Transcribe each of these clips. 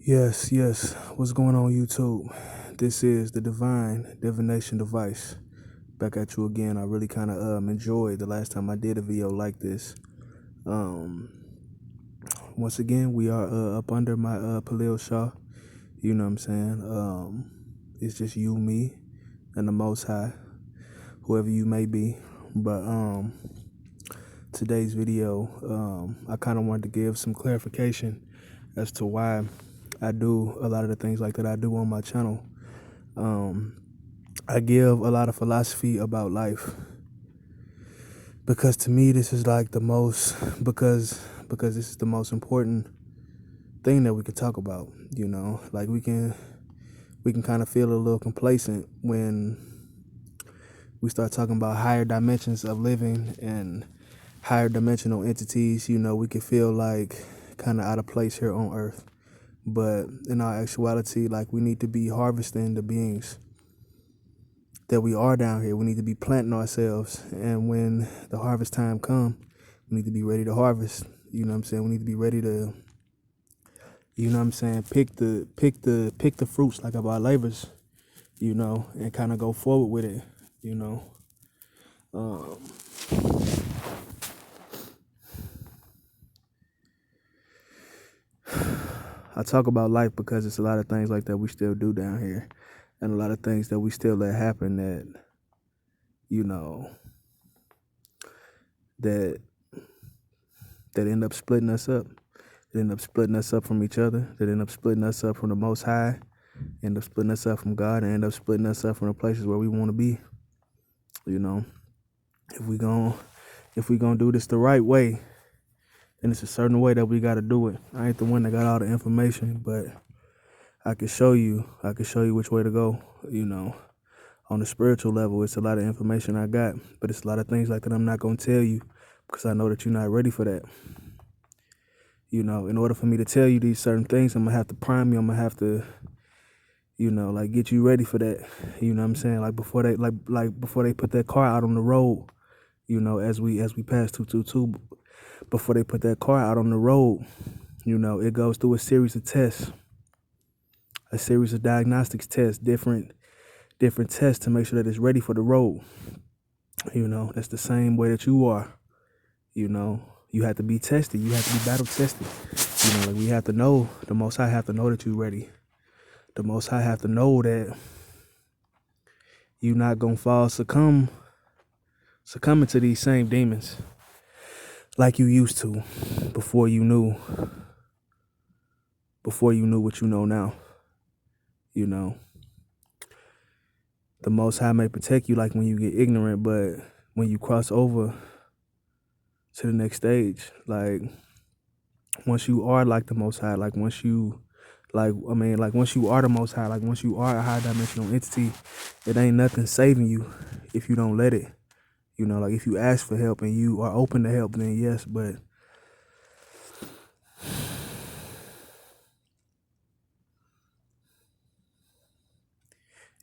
Yes, yes. What's going on, YouTube? This is the Divine Divination Device. Back at you again. I really kind of enjoyed the last time I did a video like this. Um, Once again, we are up under my Palil Shah. You know what I'm saying? It's just you, me, and the Most High, whoever you may be. But today's video, I kind of wanted to give some clarification as to why I do a lot of the things like that I do on my channel. I give a lot of philosophy about life because to me this is like the most because this is the most important thing that we could talk about. Like we can kind of feel a little complacent when we start talking about higher dimensions of living and higher dimensional entities. We can feel like kind of out of place here on Earth, but in our actuality, like, we need to be harvesting the beings that we are down here. We need to be planting ourselves, and when the harvest time come, we need to be ready to harvest. You know what I'm saying? We need to be ready to, pick the fruits like of our labors, and kind of go forward with it. You know, um, I talk about life because it's a lot of things like that we still do down here, and a lot of things that we still let happen that you know that that end up splitting us up. That end up splitting us up from each other. That end up splitting us up from the Most High. End up splitting us up from God, and end up splitting us up from the places where we want to be. You know, if we gonna do this the right way, then it's a certain way that we got to do it. I ain't the one that got all the information, but I can show you. I can show you which way to go. On the spiritual level, it's a lot of information I got, but it's a lot of things like that I'm not gonna tell you because I know that you're not ready for that. In order for me to tell you these certain things, I'm gonna have to prime you. I'm gonna have to, like, get you ready for that. You know what I'm saying? Like before they put that car out on the road, as we pass 222, before they put that car out on the road, it goes through a series of tests, a series of diagnostics tests, different tests to make sure that it's ready for the road. That's the same way that you are. You have to be tested. You have to be battle tested. Like, we have to know, the Most High have to know that you're ready. The Most High have to know that you're not gonna succumbing to these same demons like you used to before you knew what you know now. The Most High may protect you like when you get ignorant, but when you cross over to the next stage, like, once you are like the Most High, like once you once you are the Most High, like once you are a high dimensional entity, it ain't nothing saving you if you don't let it. Like, if you ask for help and you are open to help, then yes, but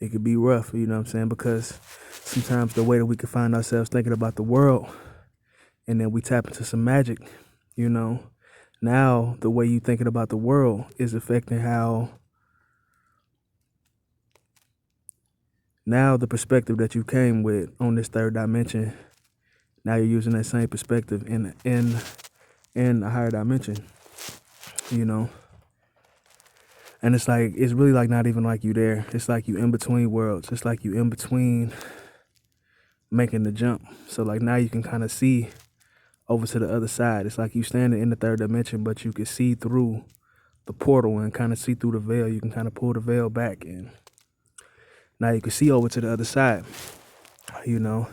it could be rough, you know what I'm saying? Because sometimes the way that we can find ourselves thinking about the world and then we tap into some magic, now the way you thinking about the world is affecting how now the perspective that you came with on this third dimension, now you're using that same perspective in a higher dimension, and it's really like not even like you there. It's like you in between worlds. It's like you in between making the jump. So like now you can kind of see over to the other side. It's like you standing in the third dimension, but you can see through the portal and kind of see through the veil. You can kind of pull the veil back, and now you can see over to the other side. It's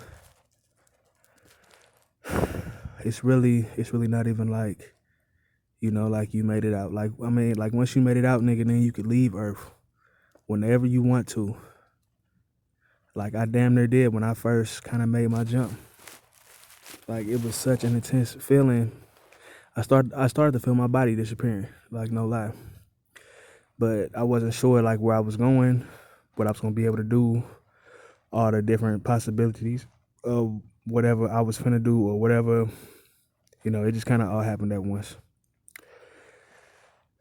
really not even like, like you made it out. Like, I mean, like once you made it out, nigga, then you could leave Earth whenever you want to. Like, I damn near did when I first kind of made my jump. Like, it was such an intense feeling. I started to feel my body disappearing, like, no lie. But I wasn't sure like where I was going, what I was gonna be able to do, all the different possibilities of whatever I was finna do or whatever. It just kind of all happened at once.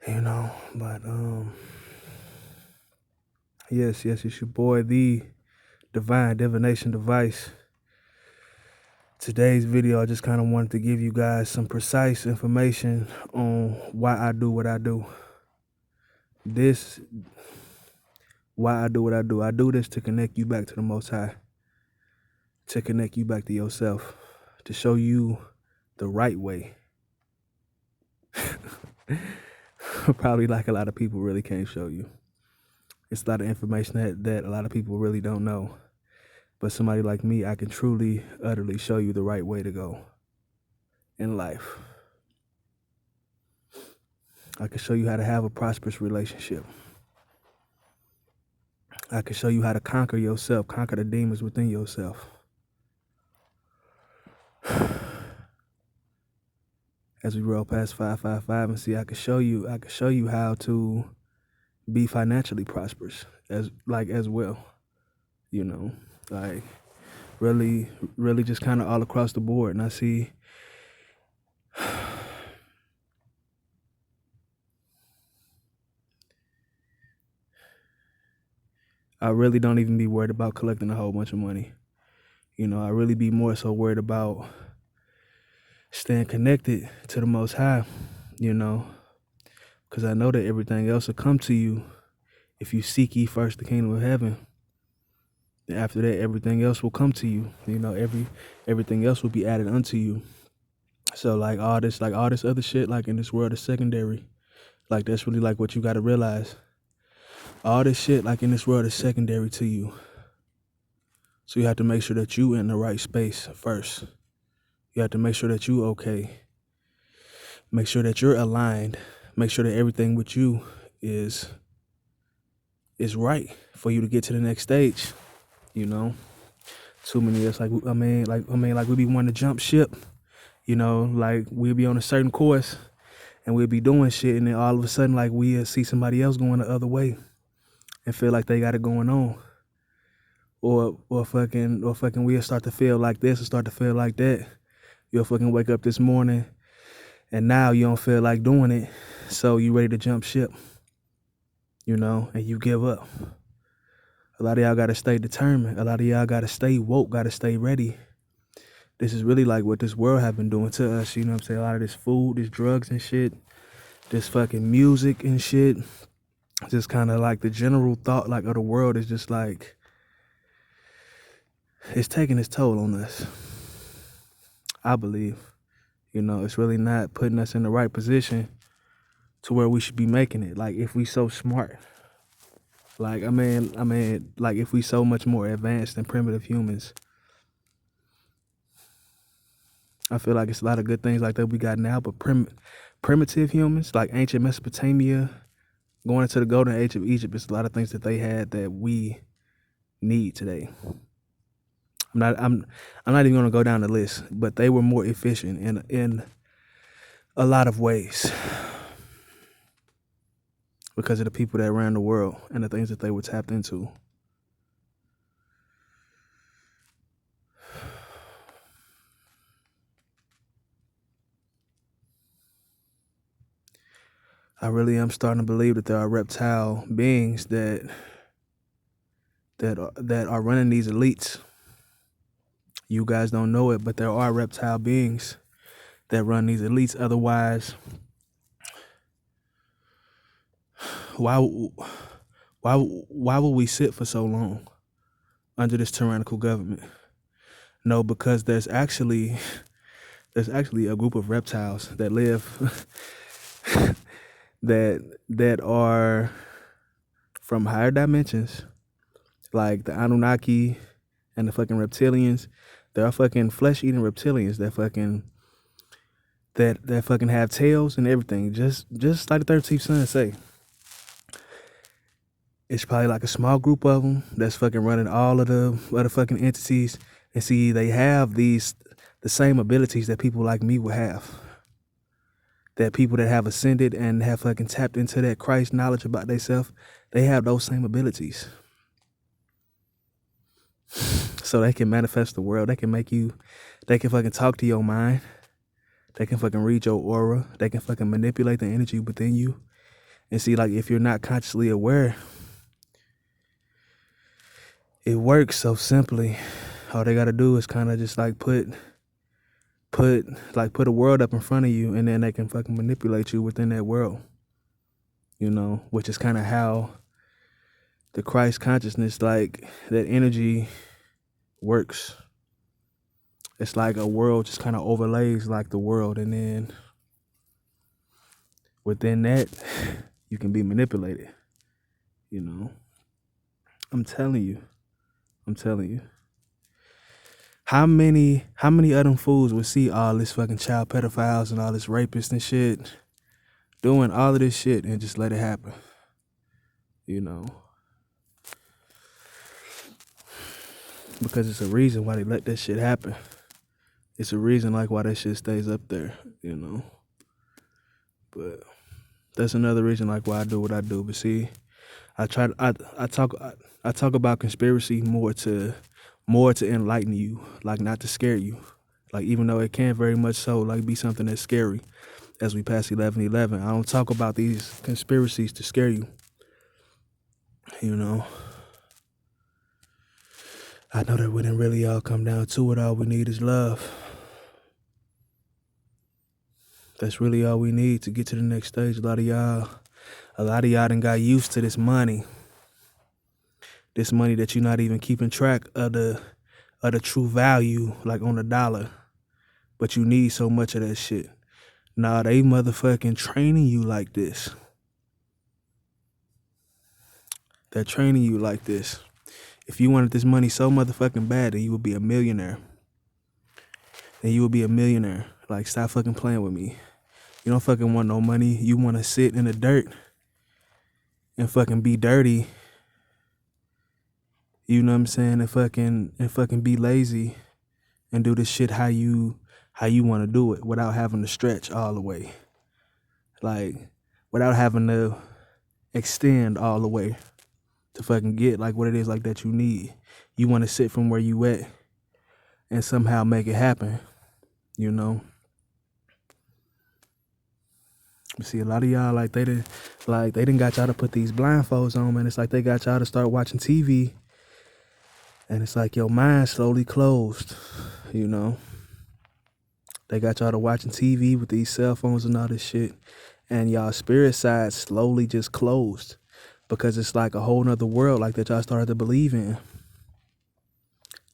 you know. But yes, it's your boy, the Divine Divination Device. Today's video, I just kind of wanted to give you guys some precise information on why I do what I do. Why I do what I do. I do this to connect you back to the Most High, to connect you back to yourself, to show you the right way. Probably like a lot of people really can't show you. It's a lot of information that a lot of people really don't know. But somebody like me, I can truly, utterly show you the right way to go in life. I can show you how to have a prosperous relationship. I can show you how to conquer yourself, conquer the demons within yourself. As we roll past 555 and see, I can show you how to be financially prosperous as well. You know, like really just kind of all across the board. And I see I really don't even be worried about collecting a whole bunch of money. You know, I really be more so worried about staying connected to the Most High, you know, because I know that everything else will come to you if you seek ye first the kingdom of heaven. And after that, everything else will come to you. You know, everything else will be added unto you. So like all this other shit, like in this world is secondary. Like that's really like what you got to realize. All this shit like in this world is secondary to you. So you have to make sure that you in the right space first. You have to make sure that you okay. Make sure that you're aligned. Make sure that everything with you is right for you to get to the next stage. You know, too many of us like we be wanting to jump ship. You know, like we'll be on a certain course and we'll be doing shit, and then all of a sudden like we'll see somebody else going the other way and feel like they got it going on. Or fucking we'll start to feel like this or start to feel like that. You'll fucking wake up this morning and now you don't feel like doing it, so you ready to jump ship, you know, and you give up. A lot of y'all gotta stay determined. A lot of y'all gotta stay woke, gotta stay ready. This is really like what this world have been doing to us, you know what I'm saying? A lot of this food, this drugs and shit, this fucking music and shit. Just kind of like the general thought like of the world is just like, it's taking its toll on us. I believe, you know, it's really not putting us in the right position to where we should be making it. Like if we so smart, like, I mean, like if we so much more advanced than primitive humans, I feel like it's a lot of good things like that we got now, but primitive humans, like ancient Mesopotamia, going into the golden age of Egypt, it's a lot of things that they had that we need today. I'm not even gonna go down the list, but they were more efficient in a lot of ways because of the people that ran the world and the things that they were tapped into. I really am starting to believe that there are reptile beings that are running these elites. You guys don't know it, but there are reptile beings that run these elites. Otherwise, why will we sit for so long under this tyrannical government? No, because there's actually a group of reptiles that live that are from higher dimensions, like the Anunnaki and the fucking reptilians. There are fucking flesh-eating reptilians that fucking have tails and everything, just like the 13th Son say. It's probably like a small group of them that's fucking running all of the other fucking entities, and see, they have the same abilities that people like me would have. That people that have ascended and have fucking tapped into that Christ knowledge about themselves, they have those same abilities. So they can manifest the world. They can fucking talk to your mind. They can fucking read your aura. They can fucking manipulate the energy within you. And see, like, if you're not consciously aware, it works so simply. All they gotta do is kind of just like put a world up in front of you, and then they can fucking manipulate you within that world. You know, which is kind of how the Christ consciousness, like that energy works. It's like a world just kind of overlays like the world, and then within that you can be manipulated. You know, I'm telling you. How many of them fools would see all this fucking child pedophiles and all this rapists and shit doing all of this shit and just let it happen? You know, because it's a reason why they let that shit happen. It's a reason like why that shit stays up there, you know. But that's another reason like why I do what I do. But see, I talk about conspiracy more to enlighten you, like not to scare you. Like, even though it can very much so like be something that's scary as we pass 11/11, I don't talk about these conspiracies to scare you. You know, I know that when it really all come down to it, all we need is love. That's really all we need to get to the next stage. A lot of y'all done got used to this money. This money that you're not even keeping track of the true value, like on the dollar. But you need so much of that shit. Nah, they motherfucking training you like this. They're training you like this. If you wanted this money so motherfucking bad, then you would be a millionaire. Like, stop fucking playing with me. You don't fucking want no money. You want to sit in the dirt and fucking be dirty. You know what I'm saying? And fucking be lazy and do this shit how you want to do it without having to stretch all the way. Like, without having to extend all the way to fucking get like what it is like that you need. You want to sit from where you at and somehow make it happen, you know? See, a lot of y'all, like, they didn't got y'all to put these blindfolds on, man. It's like they got y'all to start watching TV, and it's like your mind slowly closed, you know? They got y'all to watching TV with these cell phones and all this shit, and y'all spirit side slowly just closed because it's like a whole nother world like that y'all started to believe in.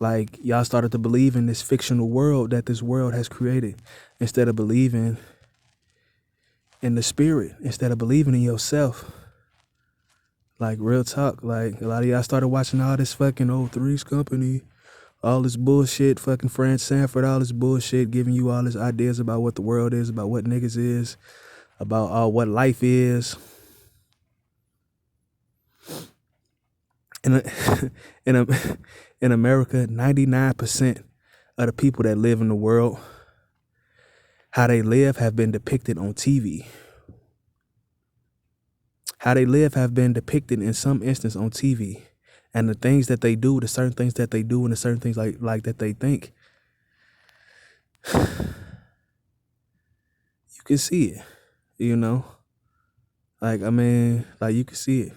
Like, y'all started to believe in this fictional world that this world has created instead of believing in the spirit, instead of believing in yourself. Like, real talk. Like, a lot of y'all started watching all this fucking Three's Company, all this bullshit, fucking Fred Sanford, all this bullshit, giving you all these ideas about what the world is, about what niggas is, about what life is. In America, 99% of the people that live in the world, how they live have been depicted on TV. How they live have been depicted in some instance on TV. And the things that they do, the certain things that they do, and the certain things like that they think, you can see it, you know? Like, I mean, like, you can see it.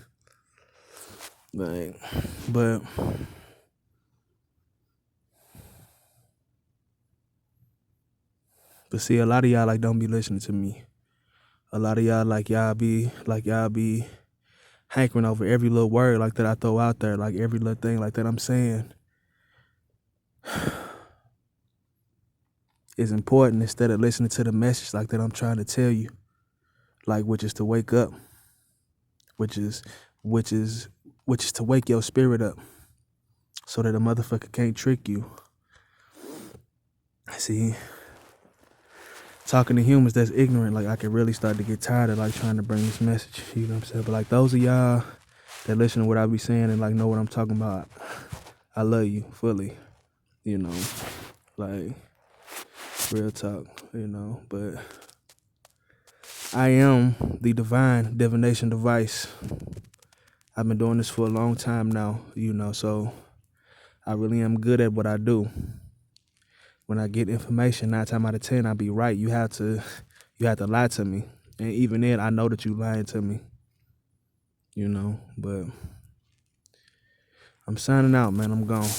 Like, but see, a lot of y'all like don't be listening to me. A lot of y'all y'all be hankering over every little word like that I throw out there, like every little thing like that I'm saying is important instead of listening to the message like that I'm trying to tell you, like, which is to wake up, which is to wake your spirit up so that a motherfucker can't trick you. See, talking to humans that's ignorant, like, I can really start to get tired of like trying to bring this message, you know what I'm saying? But like, those of y'all that listen to what I be saying and like know what I'm talking about, I love you fully, you know, like, real talk, you know. But I am the divine divination device. I've been doing this for a long time now, you know, so I really am good at what I do. When I get information, 9 times out of 10, I be right. You have to lie to me. And even then, I know that you lying to me. But I'm signing out, man. I'm gone.